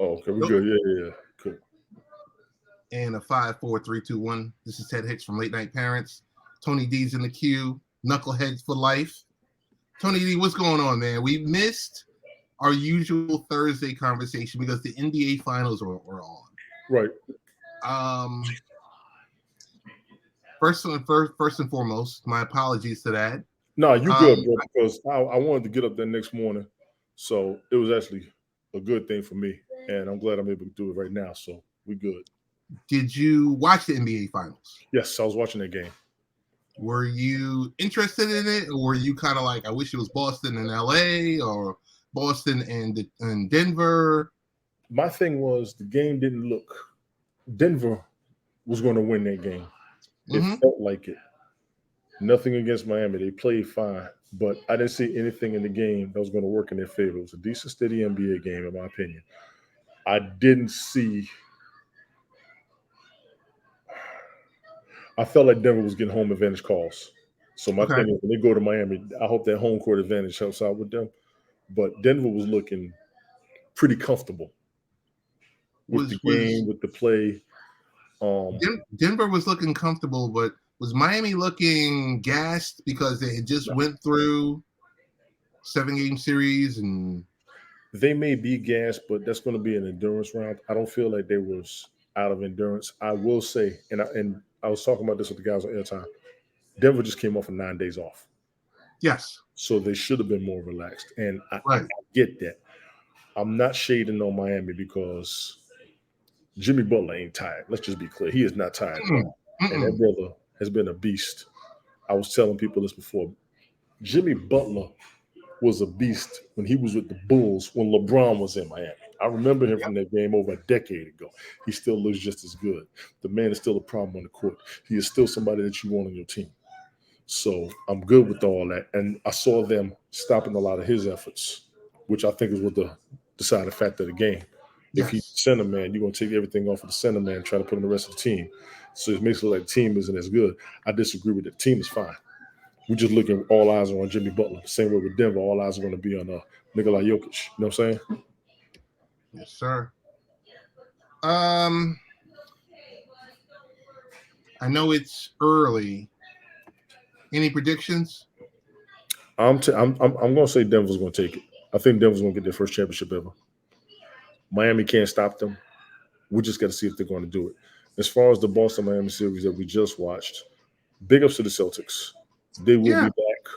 Oh, okay, we're Nope. good. Yeah. Cool. And a 5, 4, 3, 2, 1. This is Ted Hicks from Late Night Parents. Tony D's in the queue. Knuckleheads for life. Tony D, what's going on, man? We missed our usual Thursday conversation because the NBA Finals were on. Right. First and foremost, my apologies to that. No, you good, bro, because I wanted to get up there next morning. So it was actually a good thing for me. And I'm glad I'm able to do it right now. So we good. Did you watch the NBA Finals? Yes, I was watching that game. Were you interested in it, or were you kind of like, I wish it was Boston and LA or Boston and Denver? My thing was the game didn't look. Denver was going to win that game. It felt like it. Nothing against Miami. They played fine, but I didn't see anything in the game that was going to work in their favor. It was a decent, steady NBA game, in my opinion. I didn't see. I felt like Denver was getting home advantage calls. So my thing is, when they go to Miami, I hope that home court advantage helps out with them. But Denver was looking pretty comfortable with the game, with the play. Denver was looking comfortable, but was Miami looking gassed because they had just went through 7-game series? And they may be gassed, but that's going to be an endurance round. I don't feel like they was out of endurance. I will say, and I was talking about this with the guys on airtime. Denver just came off of 9 days off. Yes. So they should have been more relaxed. And I get that. I'm not shading on Miami because Jimmy Butler ain't tired. Let's just be clear. He is not tired. And that brother has been a beast. I was telling people this before. Jimmy Butler was a beast when he was with the Bulls when LeBron was in Miami. I remember him from that game over a decade ago. He still looks just as good. The man is still a problem on the court. He is still somebody that you want on your team. So I'm good with all that. And I saw them stopping a lot of his efforts, which I think is what the deciding factor of the game. If he's center man, you're going to take everything off of the center man and try to put in the rest of the team. So it makes it look like the team isn't as good. I disagree with it. The team is fine. We're just looking, all eyes are on Jimmy Butler. The same way with Denver, all eyes are going to be on Nikola Jokic. You know what I'm saying? Yes, sir. I know it's early. Any predictions? I'm going to say Denver's going to take it. I think Denver's going to get their first championship ever. Miami can't stop them. We just got to see if they're going to do it. As far as the Boston-Miami series that we just watched, big ups to the Celtics. They will be back.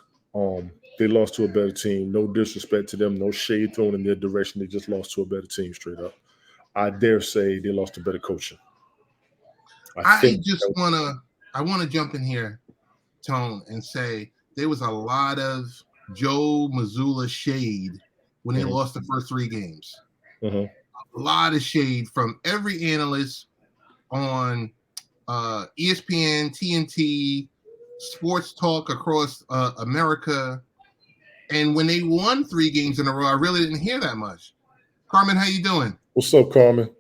They lost to a better team. No disrespect to them. No shade thrown in their direction. They just lost to a better team straight up. I dare say they lost to better coaching. I want to jump in here, Tone, and say there was a lot of Joe Mazzulla shade when they lost the first 3 games. A lot of shade from every analyst on ESPN, TNT, sports talk across America. And when they won 3 games in a row, I really didn't hear that much. Carmen, how you doing? What's up, Carmen?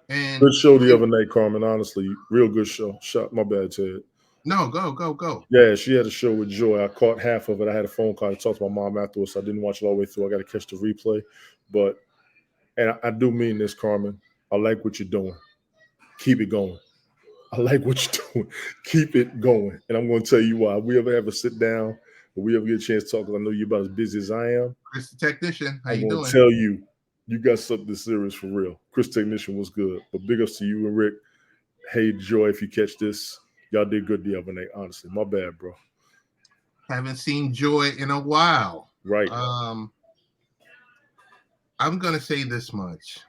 And good show the other night, Carmen. Honestly, real good show. My bad, Ted. No, go. Yeah, she had a show with Joy. I caught half of it. I had a phone call to talk to my mom afterwards, so I didn't watch it all the way through. I got to catch the replay. But, and I do mean this, Carmen. I like what you're doing. Keep it going. I like what you're doing. Keep it going. And I'm going to tell you why. If we ever sit down, or we ever get a chance to talk, because I know you're about as busy as I am. Chris the Technician, how you doing? I'm going to tell you, you got something serious for real. Chris Technician was good. But big ups to you and Rick. Hey, Joy, if you catch this, y'all did good the other night, honestly. My bad, bro. Haven't seen Joy in a while. Right. I'm going to say this much.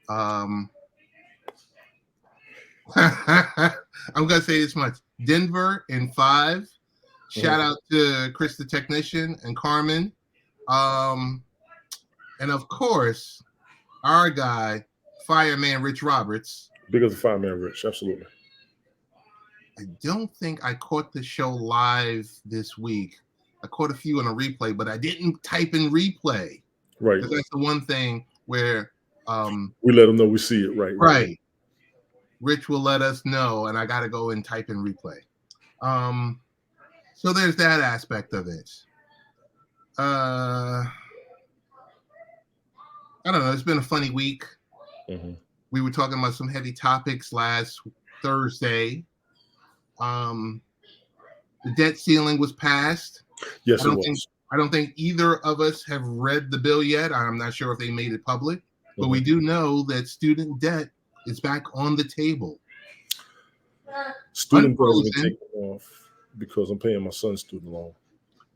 I'm going to say this much. Denver in 5. Shout out to Chris the Technician and Carmen. And of course, our guy, Fireman Rich Roberts. Big as a Fireman Rich, absolutely. I don't think I caught the show live this week. I caught a few on a replay, but I didn't type in replay. Right. Because that's the one thing where we let them know we see it. Right. Rich will let us know, and I got to go and type in replay. So there's that aspect of it. I don't know. It's been a funny week. Mm-hmm. We were talking about some heavy topics last Thursday. The debt ceiling was passed. Yes, it was. I don't think either of us have read the bill yet. I'm not sure if they made it public, but we do know that student debt is back on the table. Student debt has been taken off because I'm paying my son's student loan.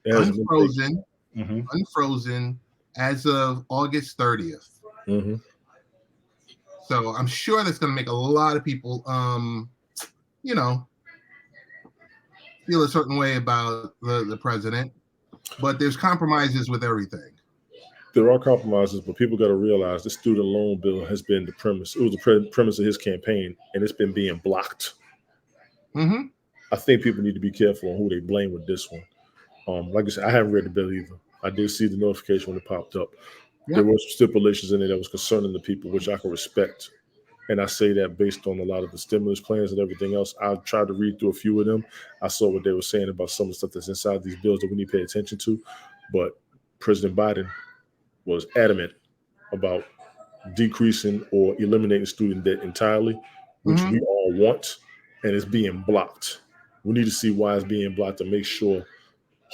Unfrozen, unfrozen as of August 30th. Mm-hmm. So I'm sure that's going to make a lot of people, feel a certain way about the president. But there's compromises with everything. There are compromises, but people got to realize the student loan bill has been the premise. It was the premise of his campaign, and it's been being blocked. Mm-hmm. I think people need to be careful on who they blame with this one. Like I said, I haven't read the bill either. I did see the notification when it popped up. Yep. There were stipulations in it that was concerning the people, which I can respect. And I say that based on a lot of the stimulus plans and everything else. I tried to read through a few of them. I saw what they were saying about some of the stuff that's inside these bills that we need to pay attention to. But President Biden was adamant about decreasing or eliminating student debt entirely, which we all want, and it's being blocked. We need to see why it's being blocked and make sure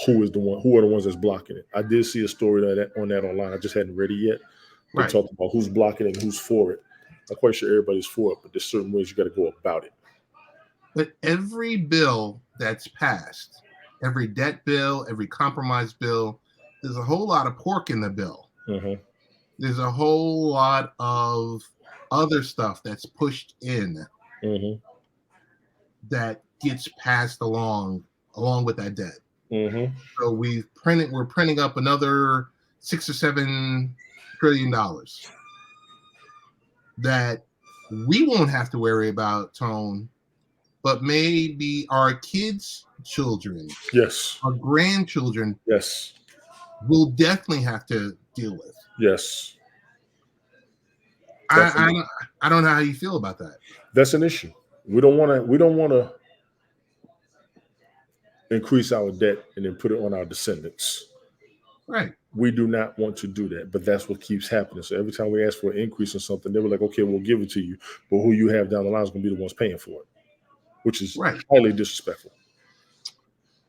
who are the ones that's blocking it. I did see a story on that online. I just hadn't read it yet. They talked about who's blocking it and who's for it. I'm quite sure everybody's for it, but there's certain ways you got to go about it. But every bill that's passed, every debt bill, every compromise bill, there's a whole lot of pork in the bill. Mm-hmm. There's a whole lot of other stuff that's pushed in that gets passed along with that debt. Mm-hmm. So we're printing up another $6 or $7 trillion that we won't have to worry about, Tone, but maybe our kids' children, yes, our grandchildren, yes, will definitely have to deal with. Yes. I don't know how you feel about that. That's an issue. We don't want to increase our debt and then put it on our descendants. Right. We do not want to do that, but that's what keeps happening. So every time we ask for an increase in something, they were like, okay, we'll give it to you, but who you have down the line is going to be the ones paying for it, which is highly disrespectful.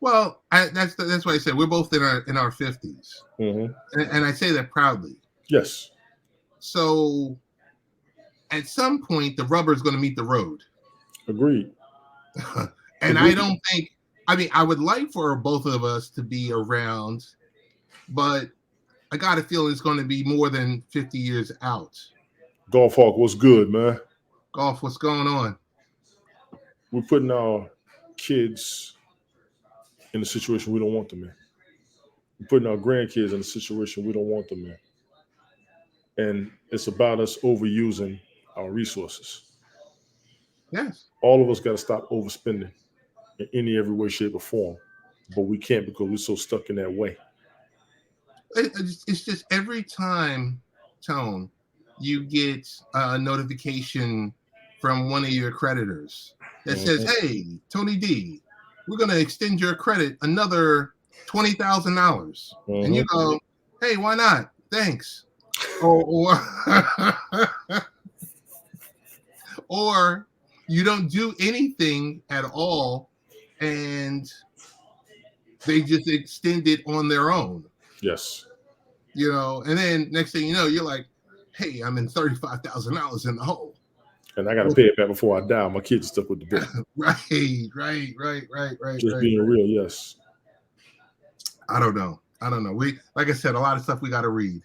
Well, that's why I said we're both in our 50s, and I say that proudly. Yes. So at some point, the rubber is going to meet the road. Agreed. And I don't think. I mean, I would like for both of us to be around, but I got a feeling it's going to be more than 50 years out. Golf Hawk, what's good, man? Golf, what's going on? We're putting our kids in a situation we don't want them in. We're putting our grandkids in a situation we don't want them in. And it's about us overusing our resources. Yes. All of us got to stop overspending in every way, shape, or form. But we can't because we're so stuck in that way. It's just every time, Tone, you get a notification from one of your creditors that says, hey, Tony D, we're going to extend your credit another $20,000. And you go, hey, why not? Thanks. Or you don't do anything at all and they just extend it on their own. Yes. You know, and then next thing you know, you're like, hey, I'm in $35,000 in the hole. And I got to pay it back before I die. My kids are stuck with the bill. Right. Just being real, yes. I don't know. We, like I said, a lot of stuff we got to read.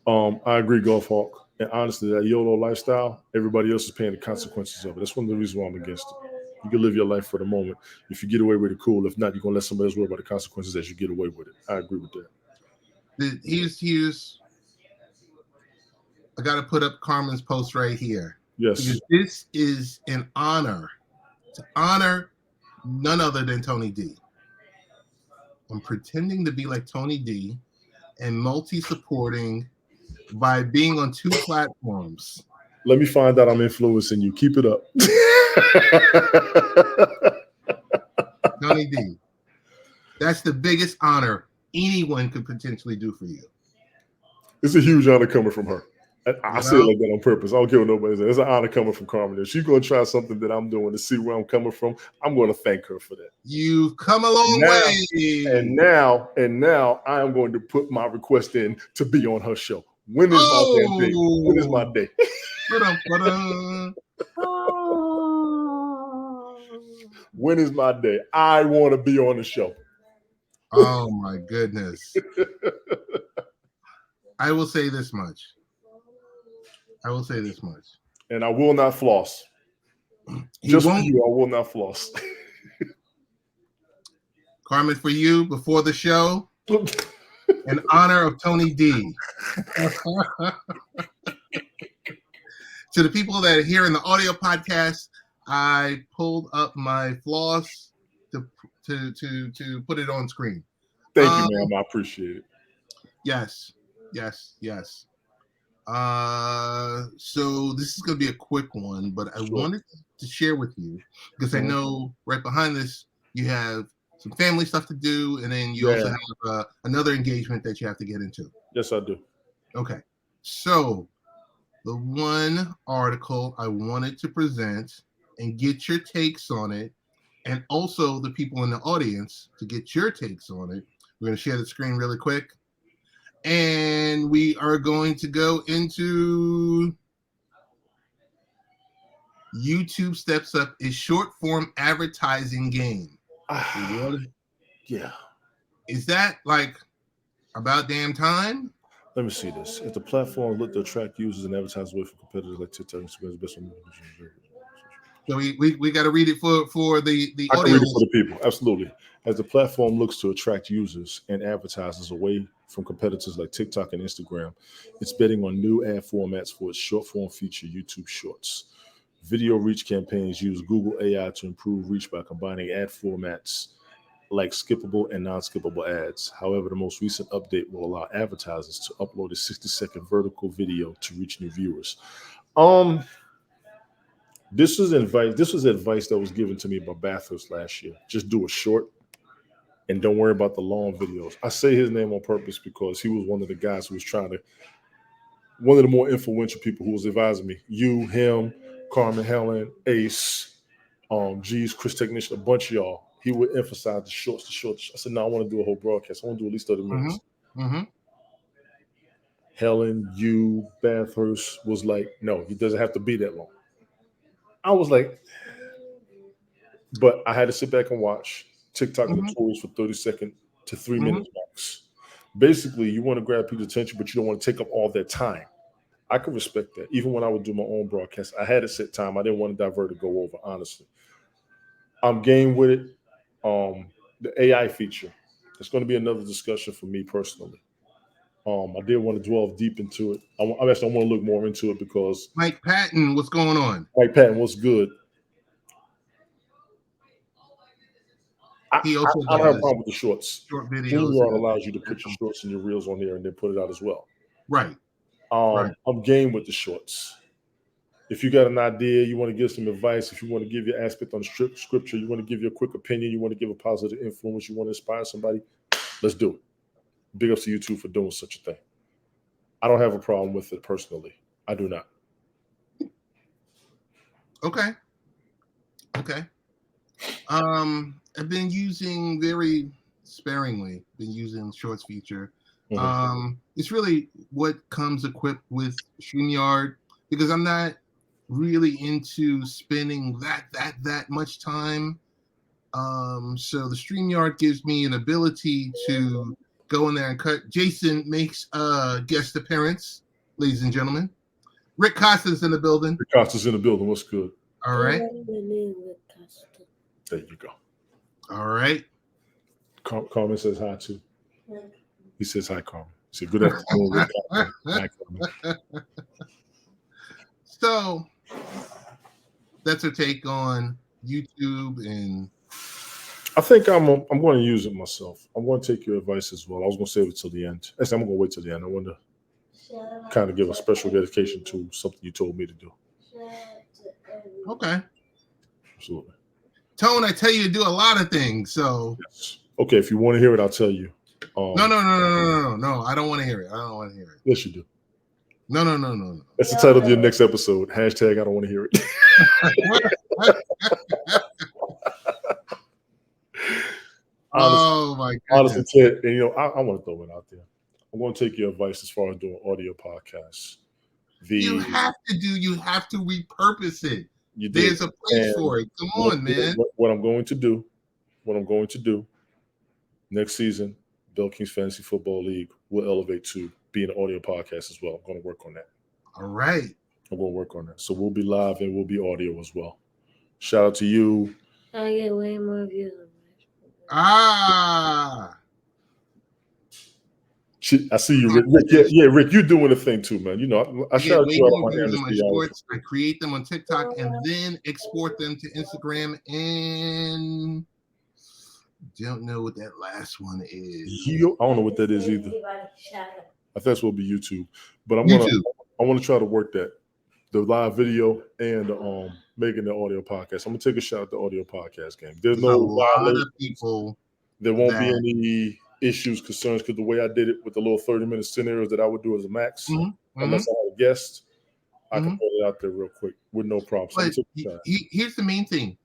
I agree, Golf Hawk. And honestly, that YOLO lifestyle, everybody else is paying the consequences of it. That's one of the reasons why I'm against it. You can live your life for the moment. If you get away with it, cool. If not, you're going to let somebody else worry about the consequences as you get away with it. I agree with that. Here's I got to put up Carmen's post right here. Yes. Because this is an honor to honor none other than Tony D. I'm pretending to be like Tony D and multi-supporting by being on 2 platforms. Let me find out I'm influencing you. Keep it up. Tony D. That's the biggest honor anyone could potentially do for you. It's a huge honor coming from her. I say it like that on purpose. I don't care what nobody says. It's an honor coming from Carmen. If she's going to try something that I'm doing to see where I'm coming from, I'm going to thank her for that. You've come a long way. And now I am going to put my request in to be on her show. When is my damn day? When is my day? When is my day? I want to be on the show. Oh my goodness. I will say this much. And I will not floss. Just for you, I will not floss. Carmen, for you, before the show, in honor of Tony D. To the people that are here in the audio podcast, I pulled up my floss to put it on screen. Thank you, ma'am. I appreciate it. Yes. So this is going to be a quick one, but I wanted to share with you because I know right behind this you have some family stuff to do, and then you also have another engagement that you have to get into. Yes, I do. Okay. So the one article I wanted to present and get your takes on it, and also the people in the audience to get your takes on it. We're going to share the screen really quick. And we are going to go into YouTube steps up its short form advertising game. Yeah. Is that like about damn time? Let me see this. If the platform looked to attract users and advertise away from competitors like TikTok, Instagram, best on. So we got to read it for the I audience. can read it for the people. Absolutely. As the platform looks to attract users and advertisers away from competitors like TikTok and Instagram, it's betting on new ad formats for its short form feature, YouTube Shorts. Video reach campaigns use Google AI to improve reach by combining ad formats like skippable and non-skippable ads. However, the most recent update will allow advertisers to upload a 60-second vertical video to reach new viewers. This was advice that was given to me by Bathurst last year. Just do a short and don't worry about the long videos. I say his name on purpose because he was one of the guys who was one of the more influential people who was advising me. You, him, Carmen, Helen, Ace, Chris Technician, a bunch of y'all. He would emphasize the shorts. I said, no, I want to do a whole broadcast. I want to do at least 30 minutes. Helen, you, Bathurst was like, no, he doesn't have to be that long. I was like, but I had to sit back and watch TikTok tutorials for 30 to 3 minutes max. Basically, you want to grab people's attention, but you don't want to take up all their time. I can respect that. Even when I would do my own broadcast, I had a set time. I didn't want to divert or go over, honestly. I'm game with it. The AI feature, it's going to be another discussion for me personally. I did want to delve deep into it. I want to look more into it because Mike Patton, what's going on? Mike Patton, what's good? He also I don't have a problem with the shorts. Short videos. StreamYard allows you to put your shorts and your reels on there and then put it out as well. Right. I'm game with the shorts. If you got an idea, you want to give some advice, if you want to give your aspect on scripture, you want to give your quick opinion, you want to give a positive influence, you want to inspire somebody, let's do it. Big ups to you two for doing such a thing. I don't have a problem with it personally. I do not. Okay. I've been using very sparingly, shorts feature. It's really what comes equipped with StreamYard because I'm not really into spending that much time. So the StreamYard gives me an ability to go in there and cut. Jason makes a guest appearance, ladies and gentlemen. Rick Costa's in the building. What's good? All right. There you go. All right. Carmen says hi too. He says hi, Carmen. He said good afternoon, Rick Costa. Hi, Carmen. So that's a take on YouTube, and I think I'm going to use it myself. I'm going to take your advice as well. I was going to save it till the end. Actually, I'm going to wait till the end. I want to kind of give a special dedication to something you told me to do. Okay. Absolutely. Tone, I tell you to do a lot of things. So yes. Okay, if you want to hear it, I'll tell you. No. I don't want to hear it. Yes, you do. No. That's the title of your next episode. Hashtag I don't want to hear it. Oh my goodness. Honestly, Ted, and I want to throw it out there. I'm going to take your advice as far as doing audio podcasts. You have to repurpose it. There's a place for it. Come on, man. What I'm going to do next season, Bill King's Fantasy Football League will elevate to being an audio podcast as well. I'm going to work on that. All right. I'm going to work on that. So we'll be live and we'll be audio as well. Shout out to you. I get way more views. I see you, Rick. Yeah, Rick, you're doing a thing too, man. I shout out to you on my shorts. I create them on TikTok and then export them to Instagram. And don't know what that last one is. I don't know what that is either. I think this will be YouTube, but I want to try to work that, the live video and making the audio podcast. I'm gonna take a shot at the audio podcast game. There's no lot of people. There won't be any issues, concerns, because the way I did it with the little 30-minute scenarios that I would do as a max, unless I had a guest, I can put it out there real quick with no problem. So here's the main thing.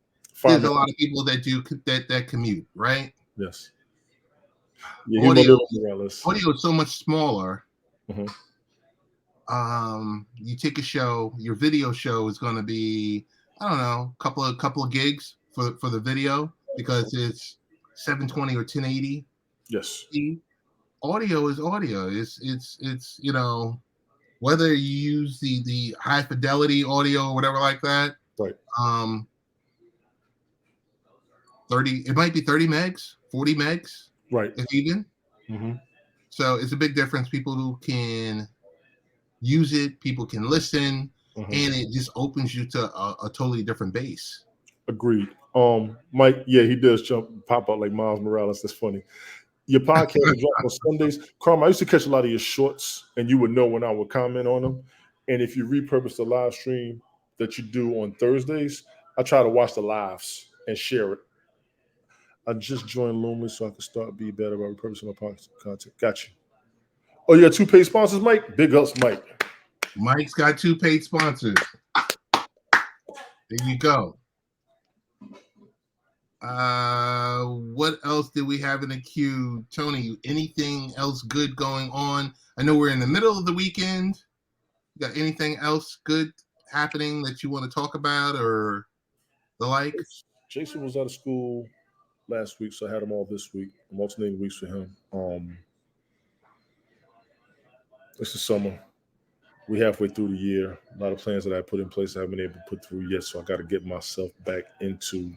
There's a lot of people that do that commute, right? Yes. Yeah, audio is so much smaller. You take a show, your video show is going to be, I don't know, couple of gigs for the video because it's 720 or 1080. Yes. Audio is audio. It's whether you use the high fidelity audio or whatever like that. Right. 30. It might be 30 megs, 40 megs. Right. If even. So it's a big difference. People who can use it, people can listen, and it just opens you to a totally different base. Agreed. Mike, yeah, he does pop out like Miles Morales. That's funny. Your podcast drop on Sundays. Carm, I used to catch a lot of your shorts, and you would know when I would comment on them. And if you repurpose the live stream that you do on Thursdays, I try to watch the lives and share it. I just joined Lumley so I can start be better about repurposing my podcast content. Got you. Oh, you got 2 paid sponsors, Mike? Big ups, Mike. Mike's got 2 paid sponsors. There you go. What else did we have in the queue? Tony, anything else good going on? I know we're in the middle of the weekend. You got anything else good happening that you want to talk about or the like? Jason was out of school last week, so I had him all this week. I'm alternating weeks for him. It's the summer. We're halfway through the year. A lot of plans that I put in place I haven't been able to put through yet, so I got to get myself back into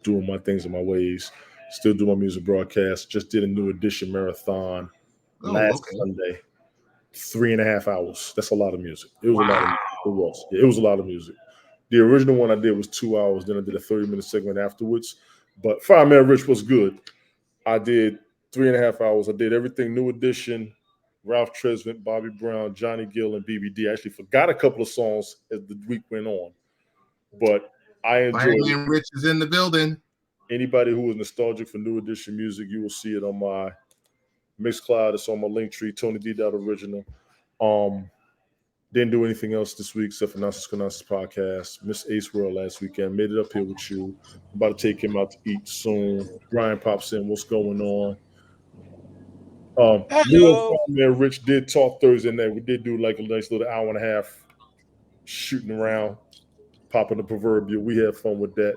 doing my things in my ways. Still do my music broadcast. Just did a new edition marathon last Sunday. 3.5 hours. That's a lot of music. It was a lot of music. It was. Yeah, it was a lot of music. The original one I did was 2 hours. Then I did a 30-minute segment afterwards. But Fireman Rich was good. I did 3.5 hours. I did everything New Edition, Ralph Tresvant, Bobby Brown, Johnny Gill, and BBD. I actually forgot a couple of songs as the week went on. But I enjoyed Fireman Rich is in the building. Anybody who is nostalgic for New Edition music, you will see it on my Mixcloud. It's on my Linktree, Tony D. Original. Didn't do anything else this week except for Nonsense Canonsis podcast. Miss Ace World last weekend. Made it up here with you. I'm about to take him out to eat soon. Brian pops in. What's going on? Me and Rich did talk Thursday night. We did do like a nice little hour and a half shooting around, popping the proverbial. We had fun with that.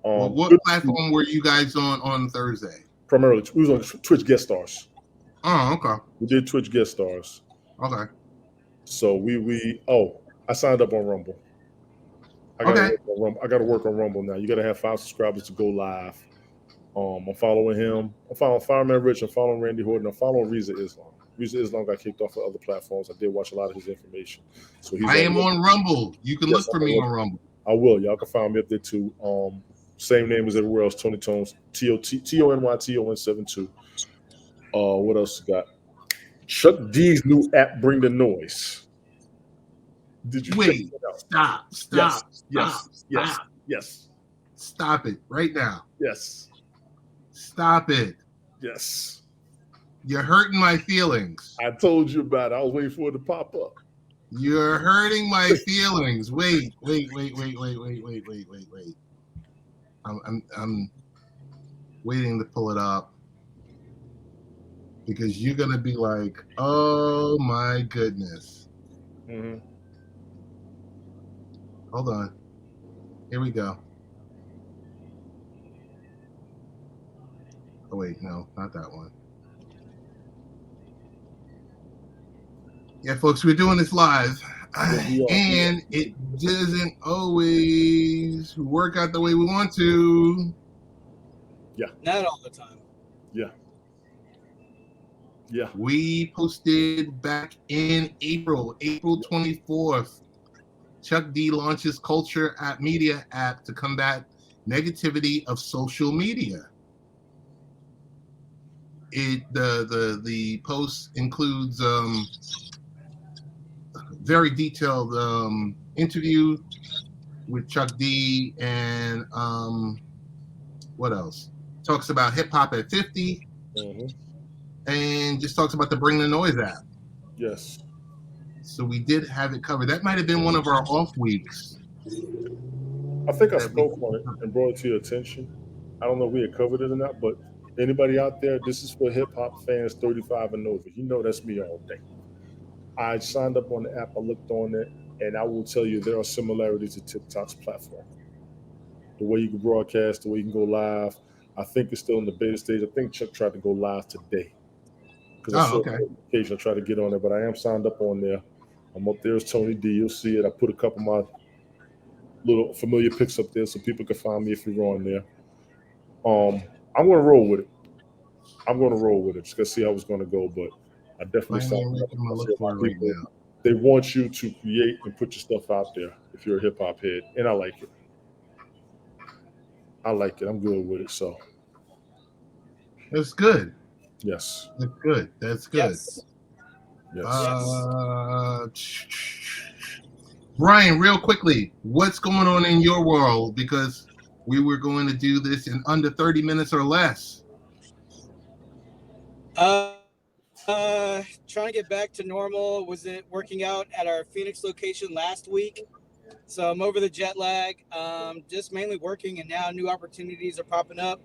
What platform were you guys on Thursday? Primarily, we was on Twitch guest stars. Oh, okay. We did Twitch guest stars. Okay. So I signed up on Rumble. I gotta work on Rumble now. You gotta have 5 subscribers to go live. I'm following him. I'm following Fireman Rich. I'm following Randy Horton. I'm following Reza Islam. Reza Islam got kicked off of other platforms. I did watch a lot of his information. So I am on Rumble. You can look for me on Rumble. I will. Y'all can find me up there too. Same name as everywhere else. Tony Tones. TonyTon72. What else you got? Chuck D's new app, Bring the Noise. Did you wait? Stop. Yes. Stop it right now. Yes. Stop it. Yes. You're hurting my feelings. I told you about it. I was waiting for it to pop up. You're hurting my feelings. Wait. I'm waiting to pull it up because you're gonna be like, oh my goodness. Mm-hmm. Hold on. Here we go. Oh wait, no, not that one. Yeah, folks, we're doing this live, and it doesn't always work out the way we want to. Yeah. Not all the time. Yeah. Yeah. We posted back in April 24th. Chuck D launches Culture App Media app to combat negativity of social media. The post includes very detailed interview with Chuck D and what else? Talks about hip hop at 50, and just talks about the Bring the Noise app. Yes. So we did have it covered. That might have been one of our off weeks. I think I spoke on it and brought it to your attention. I don't know if we had covered it or not, but anybody out there, this is for hip hop fans 35 and over. You know that's me all day. I signed up on the app, I looked on it, and I will tell you there are similarities to TikTok's platform. The way you can broadcast, the way you can go live. I think it's still in the beta stage. I think Chuck tried to go live today. Because I saw the notification, I tried to get on there, but I am signed up on there. I'm up there as Tony D. You'll see it. I put a couple of my little familiar pics up there so people can find me if you're on there. I'm going to roll with it. Just to see how it's going to go, but I definitely signed up. They want you to create and put your stuff out there if you're a hip hop head, and I like it. I'm good with it. So that's good. Yes, that's good. That's good. Yes. Brian, real quickly, what's going on in your world? Because we were going to do this in under 30 minutes or less. Trying to get back to normal. Was it working out at our Phoenix location last week? So I'm over the jet lag. Just mainly working, and now new opportunities are popping up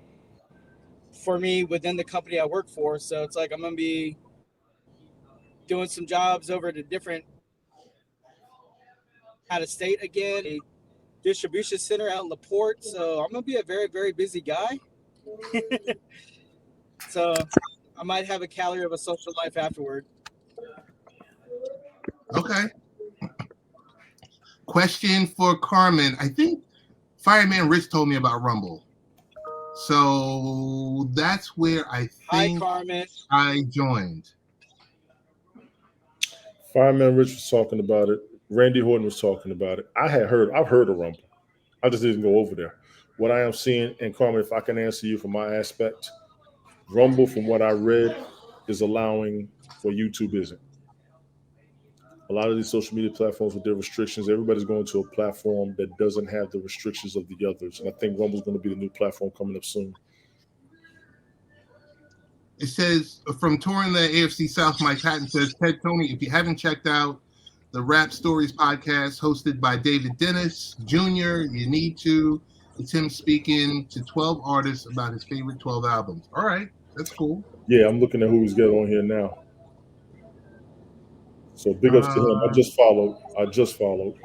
for me within the company I work for. So it's like I'm gonna be doing some jobs over at a different out of state again, a distribution center out in LaPorte. So I'm gonna be a very, very busy guy. So I might have a calorie of a social life afterward. Okay. Question for Carmen. I think Fireman Rich told me about Rumble. So that's where I think I joined. Fireman Rich was talking about it. Randy Horton was talking about it. I've heard of Rumble. I just didn't go over there. What I am seeing, and Carmen, if I can answer you from my aspect, Rumble, from what I read, is allowing what YouTube isn't. A lot of these social media platforms with their restrictions, everybody's going to a platform that doesn't have the restrictions of the others. And I think Rumble's going to be the new platform coming up soon. It says, from touring the AFC South, Mike Patton says, Ted, Tony, if you haven't checked out the Rap Stories podcast hosted by David Dennis Jr., you need to. It's him speaking to 12 artists about his favorite 12 albums. All right, that's cool. Yeah, I'm looking at who he's got on here now. So big ups to him. I just followed.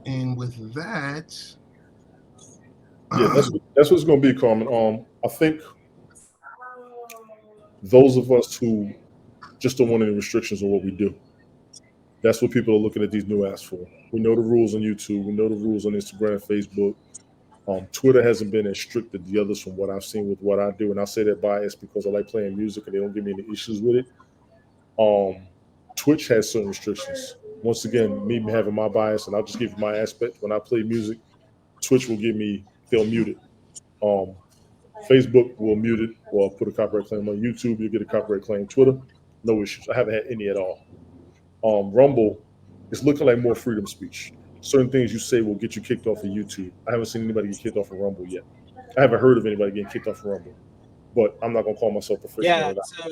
And with that, yeah, that's what's going to be, Carmen. I think those of us who just don't want any restrictions on what we do, that's what people are looking at these new apps for. We know the rules on YouTube. We know the rules on Instagram, Facebook. Twitter hasn't been as strict as the others from what I've seen with what I do. And I say that biased because I like playing music and they don't give me any issues with it. Twitch has certain restrictions. Once again, me having my bias, and I'll just give you my aspect. When I play music, Twitch will they'll mute it. Facebook will mute it or put a copyright claim on YouTube. You'll get a copyright claim. Twitter, no issues. I haven't had any at all. Rumble is looking like more freedom of speech. Certain things you say will get you kicked off of YouTube. I haven't seen anybody get kicked off of Rumble yet. I haven't heard of anybody getting kicked off of Rumble. but I'm not gonna call myself professional. Yeah. So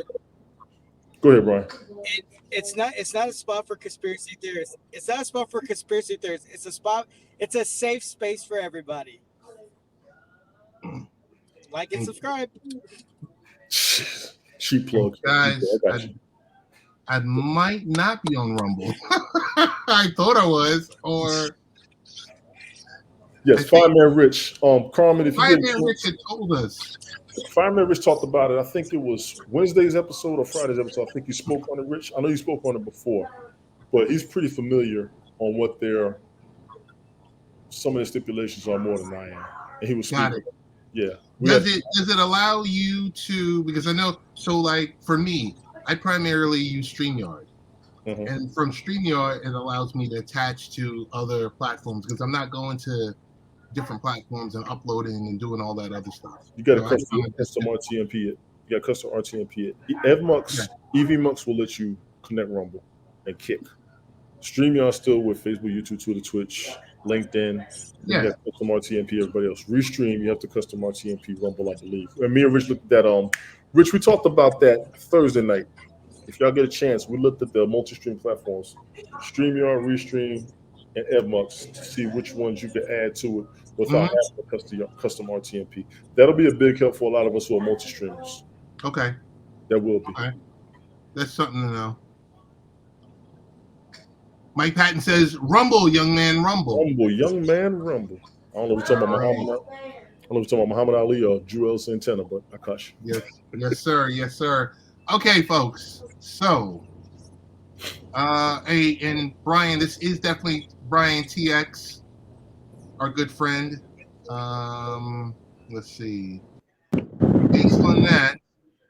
go ahead, Brian. It's not a spot for conspiracy theorists. It's not a spot for conspiracy theorists. It's a safe space for everybody. Like and subscribe. She plugged. Guys, I might not be on Rumble. I thought I was, or yes, Fireman Rich. Carmen, if you Fireman Rich had told us. Fireman Rich talked about it. I think it was Wednesday's episode or Friday's episode. I think you spoke on it, Rich. I know you spoke on it before, but he's pretty familiar on what some of the stipulations are more than I am. And he was speaking. Yeah. Does it allow you to, because I know, so like for me, I primarily use StreamYard. Mm-hmm. And from StreamYard, it allows me to attach to other platforms because I'm not going to different platforms and uploading and doing all that other stuff. You got to custom RTMP it. You got custom RTMP it. EVMux will let you connect Rumble and Kick. StreamYard still with Facebook, YouTube, Twitter, Twitch, LinkedIn. You got custom RTMP, everybody else. Restream, you have to custom RTMP Rumble, I believe. And me and Rich looked at that. Rich, we talked about that Thursday night. If y'all get a chance, we looked at the multi-stream platforms, StreamYard, Restream, and EVMux to see which ones you could add to it without having a custom RTMP. That'll be a big help for a lot of us who are multi-streamers. Okay. That will be. Okay. That's something to know. Mike Patton says, "Rumble, young man, rumble." Rumble, young man, rumble. I don't know if we're talking about Muhammad Ali or Joel Santana, but I cuss. Yes, sir. Yes, sir. Okay, folks. So, and Brian, this is definitely Brian TX, our good friend. Let's see. Based on that,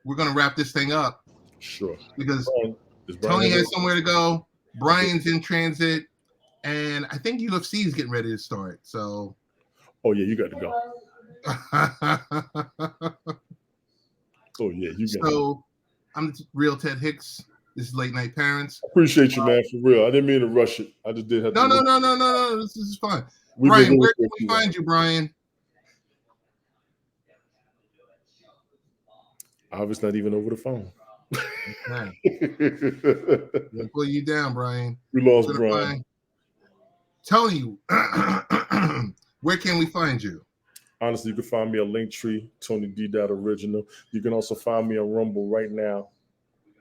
we're gonna wrap this thing up. Sure. Because Tony has somewhere to go. Brian's in transit, and I think UFC is getting ready to start. So, oh yeah, you got to go. Oh yeah, you got. So, I'm the real Ted Hicks. This is Late Night Parents. I appreciate you, man, for real. I didn't mean to rush it. I just did have to. No. This is fun. Brian, where can we find you, Brian? I was not even over the phone. We'll pull you down, Brian. We lost Brian. Tony, where can we find you? Honestly, you can find me at Linktree, Tony D. Original. You can also find me on Rumble right now,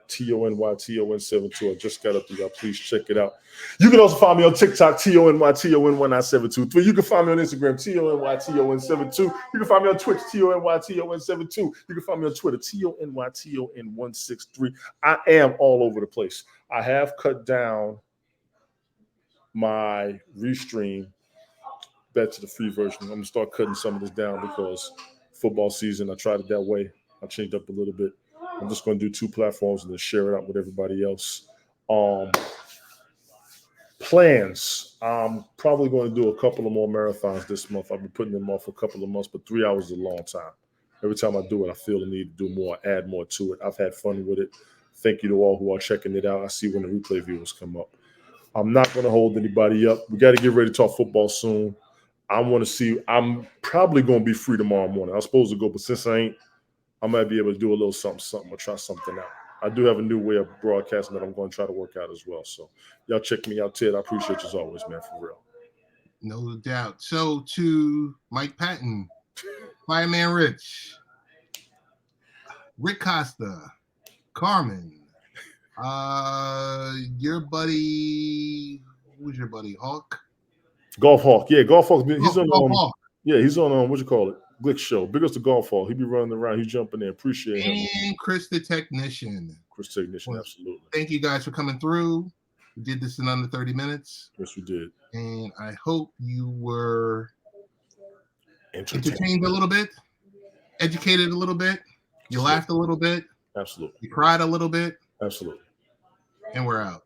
TONYTON72. I just got up to y'all. Please check it out. You can also find me on TikTok, TONYTON19723. You can find me on Instagram, TONYTON72. You can find me on Twitch, TONYTON72. You can find me on Twitter, TONYTON163. I am all over the place. I have cut down my restream back to the free version. I'm going to start cutting some of this down because football season, I tried it that way. I changed up a little bit. I'm just going to do 2 platforms and then share it out with everybody else. Plans. I'm probably going to do a couple of more marathons this month. I've been putting them off for a couple of months, but 3 hours is a long time. Every time I do it, I feel the need to do more, add more to it. I've had fun with it. Thank you to all who are checking it out. I see when the replay viewers come up. I'm not going to hold anybody up. We got to get ready to talk football soon. I want to see. I'm probably going to be free tomorrow morning. I was supposed to go, but since I ain't, I might be able to do a little something or try something out. I do have a new way of broadcasting that I'm going to try to work out as well. So y'all check me out, Ted. I appreciate you as always, man, for real. No doubt. So to Mike Patton, Fireman Rich, Rick Costa, Carmen, your buddy, who's your buddy? Hawk? Golf Hawk. Yeah, Golf Hawk. He's on Hawk. Yeah, he's on what you call it? Glick Show. Big as the Golf Hawk. He be running around. He's jumping in. Appreciate him. And Chris the Technician. Absolutely. Thank you guys for coming through. We did this in under 30 minutes. Yes, we did. And I hope you were entertained a little bit, educated a little bit. You laughed a little bit. Absolutely. You cried a little bit. Absolutely. And we're out.